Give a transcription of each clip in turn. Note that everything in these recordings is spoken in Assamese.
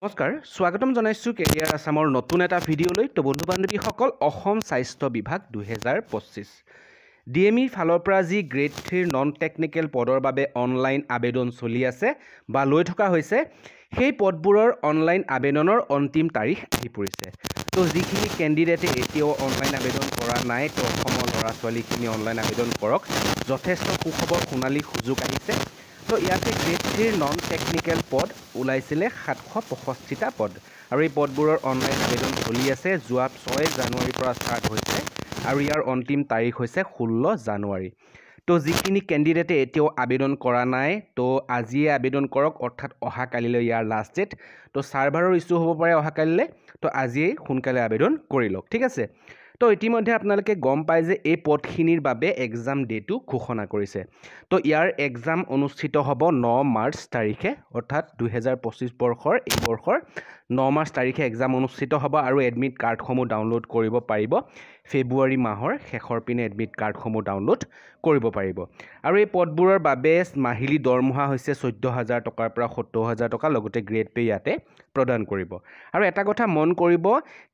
নমস্কাৰ স্বাগতম জনাইছোঁ কেৰিয়াৰ আসামৰ নতুন এটা ভিডিঅ'লৈ তো বন্ধু বান্ধৱীসকল অসম স্বাস্থ্য বিভাগ 2025 ডিএমইৰ ফালৰ পৰা যি গ্ৰেড 3 নন টেকনিকেল পদৰ বাবে অনলাইন আবেদন চলি আছে বা লৈ থকা হৈছে সেই পদবোৰৰ অনলাইন আবেদনৰ অন্তিম তাৰিখ আহি পৰিছে তো যিখিনি কেণ্ডিডেটে এতিয়াও অনলাইন আবেদন কৰা নাই তো অসমৰ ল'ৰা ছোৱালীখিনি অনলাইন আবেদন কৰক যথেষ্ট সুখবৰ সোণালী সুযোগ আহিছে তো ইয়াতে গ্ৰেড 3 নন টেকনিকেল পদ ওলাইছিলে 765টা পদ আৰু এই পদবোৰৰ অনলাইন আবেদন চলি আছে যোৱা 6 জানুৱাৰীৰ পৰা ষ্টাৰ্ট হৈছে আৰু ইয়াৰ অন্তিম তাৰিখ হৈছে 16 জানুৱাৰী তো যিখিনি কেণ্ডিডেটে এতিয়াও আবেদন কৰা নাই তো আজিয়ে আবেদন কৰক অৰ্থাৎ অহা কালিলৈ ইয়াৰ লাষ্ট ডেট তো সাৰ্ভাৰৰ ইস্যু হ'ব পাৰে অহা কালিলৈ তো আজিয়ে সোনকালে আবেদন কৰি লওক ঠিক আছে তো ইতিমধ্যে আপোনালোকে গম পায় যে এই পদখিনিৰ বাবে এক্সাম ডেটো ঘোষণা কৰিছে তো ইয়াৰ এক্সাম অনুষ্ঠিত হ'ব 9 মাৰ্চ তাৰিখে অৰ্থাৎ 2025 বৰ্ষৰ এই বৰ্ষৰ 9 মাৰ্চ তাৰিখে এক্সাম অনুষ্ঠিত হ'ব আৰু এডমিট কাৰ্ডসমূহ ডাউনলোড কৰিব পাৰিব ফেব্ৰুৱাৰী মাহৰ শেষৰ পিনে এডমিট কাৰ্ডসমূহ ডাউনলোড কৰিব পাৰিব আৰু এই পদবোৰৰ বাবে মাহিলী দৰমহা হৈছে 14000 টকাৰ পৰা 70000 টকা লগতে গ্ৰেড পে ইয়াতে প্ৰদান কৰিব আৰু এটা কথা মন কৰিব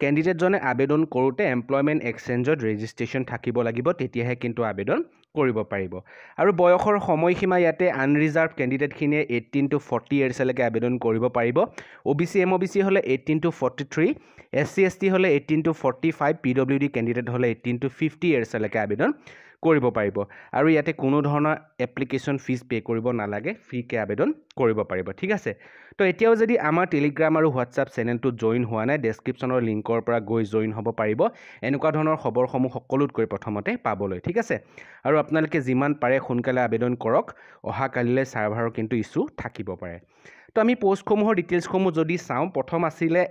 কেণ্ডিডেটজনে আবেদন কৰোঁতে এমপ্লয়মেণ্ট এক্সচেঞ্জত ৰেজিষ্ট্ৰেশ্যন থাকিব লাগিব তেতিয়াহে কিন্তু আবেদন কৰিব পাৰিব আৰু বয়সৰ সময়সীমা ইয়াতে আনৰিজাৰ্ভ কেণ্ডিডেটখিনিয়ে 18 to 40 ইয়াৰ্ছলৈকে আবেদন কৰিব পাৰিব OBC MOBC হ'লে 18 to 43 SC ST হ'লে 18 to 45 PWD কেণ্ডিডেট হ'লে 18 to 50 ইয়াৰ্ছলৈকে আবেদন কৰিব পাৰিব আৰু ইয়াতে কোনো ধৰণৰ এপ্লিকেশ্যন ফিজ পে কৰিব নালাগে ফ্ৰীকে আবেদন কৰিব পাৰিব ঠিক আছে তো এতিয়াও যদি আমাৰ টেলিগ্ৰাম আৰু হোৱাটছআপ চেনেলটো জইন হোৱা নাই ডেছক্ৰিপশ্যনৰ লিংকৰ পৰা গৈ জইন হ'ব পাৰিব এনেকুৱা ধৰণৰ খবৰসমূহ সকলোতকৈ প্ৰথমতে পাবলৈ ঠিক আছে আৰু আপোনালোকে যিমান পাৰে সোনকালে আবেদন কৰক অহা কালিলৈ সাৰ্ভাৰৰ কিন্তু ইছ্যু থাকিব পাৰে তো আমি পোষ্টসমূহৰ ডিটেইলছসমূহ যদি চাওঁ প্ৰথম আছিলে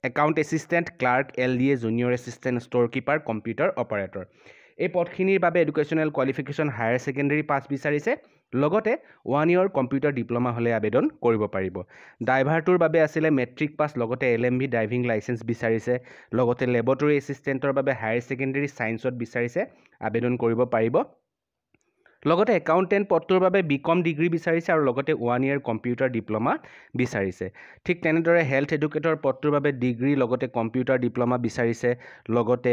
account assistant clerk LDA junior assistant store keeper computer operator এই পদখিনিৰ বাবে educational qualification higher secondary pass বিচাৰিছে লগতে 1 ইয়াৰ কম্পিউটাৰ ডিপ্ল'মা হ'লে আবেদন কৰিব পাৰিব ড্ৰাইভাৰটোৰ বাবে আছিলে মেট্ৰিক পাছ লগতে LMV ড্ৰাইভিং লাইচেন্স বিচাৰিছে লগতে লেবৰেটৰী এছিষ্টেণ্টৰ বাবে হায়াৰ ছেকেণ্ডেৰী ছায়েন্সত বিচাৰিছে আবেদন কৰিব পাৰিব লগতে একাউণ্টেণ্ট পদটোৰ বাবে BCom ডিগ্ৰী বিচাৰিছে আৰু লগতে 1 ইয়াৰ কম্পিউটাৰ ডিপ্ল'মা বিচাৰিছে ঠিক তেনেদৰে হেল্থ এডুকেটৰ পদটোৰ বাবে ডিগ্ৰী লগতে কম্পিউটাৰ ডিপ্ল'মা বিচাৰিছে লগতে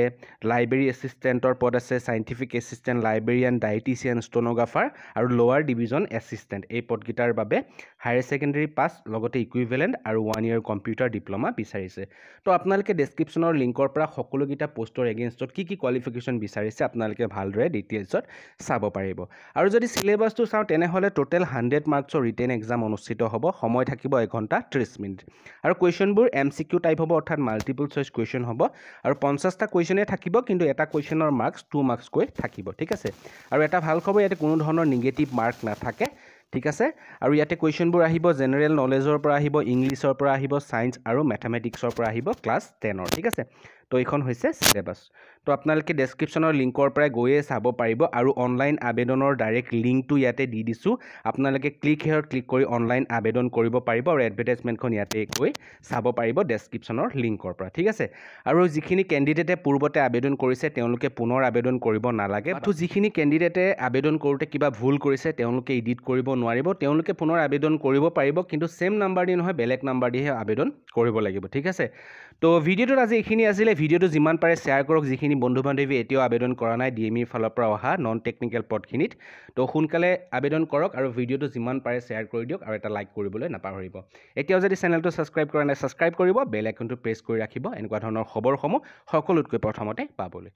লাইব্ৰেৰী এছিষ্টেণ্টৰ পদ আছে সাইণ্টিফিক এছিষ্টেণ্ট লাইব্ৰেৰিয়ান ডায়েটিচিয়ান ষ্টেনোগ্ৰাফাৰ আৰু লোৱাৰ ডিভিজন এছিষ্টেণ্ট এই পদকেইটাৰ বাবে হায়াৰ ছেকেণ্ডেৰী পাছ লগতে ইকুইভেলেণ্ট আৰু 1 ইয়াৰ কম্পিউটাৰ ডিপ্ল'মা বিচাৰিছে তো আপোনালোকে ডেছক্ৰিপশ্যনৰ লিংকৰ পৰা সকলোকেইটা পোষ্টৰ এগেইনষ্টত কি কোৱালিফিকেশ্যন বিচাৰিছে আপোনালোকে ভালদৰে ডিটেইলছত চাব পাৰিব আৰু যদি সিলেবাসটো চাওঁ তেনেহলে টোটাল 100 মাৰ্কছৰ ৰিটেন এক্সাম অনুষ্ঠিত হ'ব সময় থাকিব 1 ঘণ্টা 30 মিনিট আৰু কোৱেশ্চনবোৰ MCQ টাইপ হ'ব অৰ্থাৎ মাল্টিপল চইচ কোৱেশ্চন হ'ব আৰু 50টা কোৱেশ্চনে থাকিব কিন্তু এটা কোৱেশ্চনৰ মাৰ্কছ 2 মাৰ্কছ কৈ থাকিব ঠিক আছে আৰু এটা ভাল খবৰ ইয়াতে কোনো ধৰণৰ নিগেটিভ মাৰ্ক নাথাকে ঠিক আছে আৰু ইয়াতে কোৱেশ্চনবোৰ আহিব জেনেৰেল নলেজৰ পৰা আহিব ইংলিছৰ পৰা আহিব সায়েন্স আৰু ম্যাথমেটিক্সৰ পৰা আহিব ক্লাছ 10ৰ ঠিক আছে তো এইখন হৈছে সিলেবাস তো আপোনালোকে ডেছক্ৰিপশ্যনৰ লিংকৰ পৰা গৈয়ে চাব পাৰিব আৰু অনলাইন আবেদনৰ ডাইৰেক্ট লিংকটো ইয়াতে দি দিছোঁ আপোনালোকে ক্লিক হেয়াৰ ক্লিক কৰি অনলাইন আবেদন কৰিব পাৰিব আৰু এডভাৰটাইজমেণ্টখন ইয়াতে গৈ চাব পাৰিব ডেছক্ৰিপশ্যনৰ লিংকৰ পৰা ঠিক আছে আৰু যিখিনি কেণ্ডিডেটে পূৰ্বতে আবেদন কৰিছে তেওঁলোকে পুনৰ আবেদন কৰিব নালাগে তো যিখিনি কেণ্ডিডেটে আবেদন কৰোঁতে কিবা ভুল কৰিছে তেওঁলোকে এডিট কৰিব নোৱাৰিব তেওঁলোকে পুনৰ আবেদন কৰিব পাৰিব কিন্তু সেম নাম্বাৰ দি নহয় বেলেগ নাম্বাৰ দিহে আবেদন কৰিব লাগিব ঠিক আছে তো ভিডিঅ'টোত আজি এইখিনি আছিলে ভিডিঅ'টো যিমান পাৰে শ্বেয়াৰ কৰক যিখিনি বন্ধু বান্ধৱী এতিয়াও আবেদন কৰা নাই ডিএমইৰ ফালৰ পৰা অহা নন টেকনিকেল পদখিনিত তো সোনকালে আবেদন কৰক আৰু ভিডিঅ'টো যিমান পাৰে শ্বেয়াৰ কৰি দিয়ক আৰু এটা লাইক কৰিবলৈ নাপাহৰিব এতিয়াও যদি চেনেলটো ছাবস্ক্ৰাইব কৰা নাই ছাবস্ক্ৰাইব কৰিব বেল আইকনটো প্ৰেছ কৰি ৰাখিব এনেকুৱা ধৰণৰ খবৰসমূহ সকলোতকৈ প্ৰথমতে পাবলৈ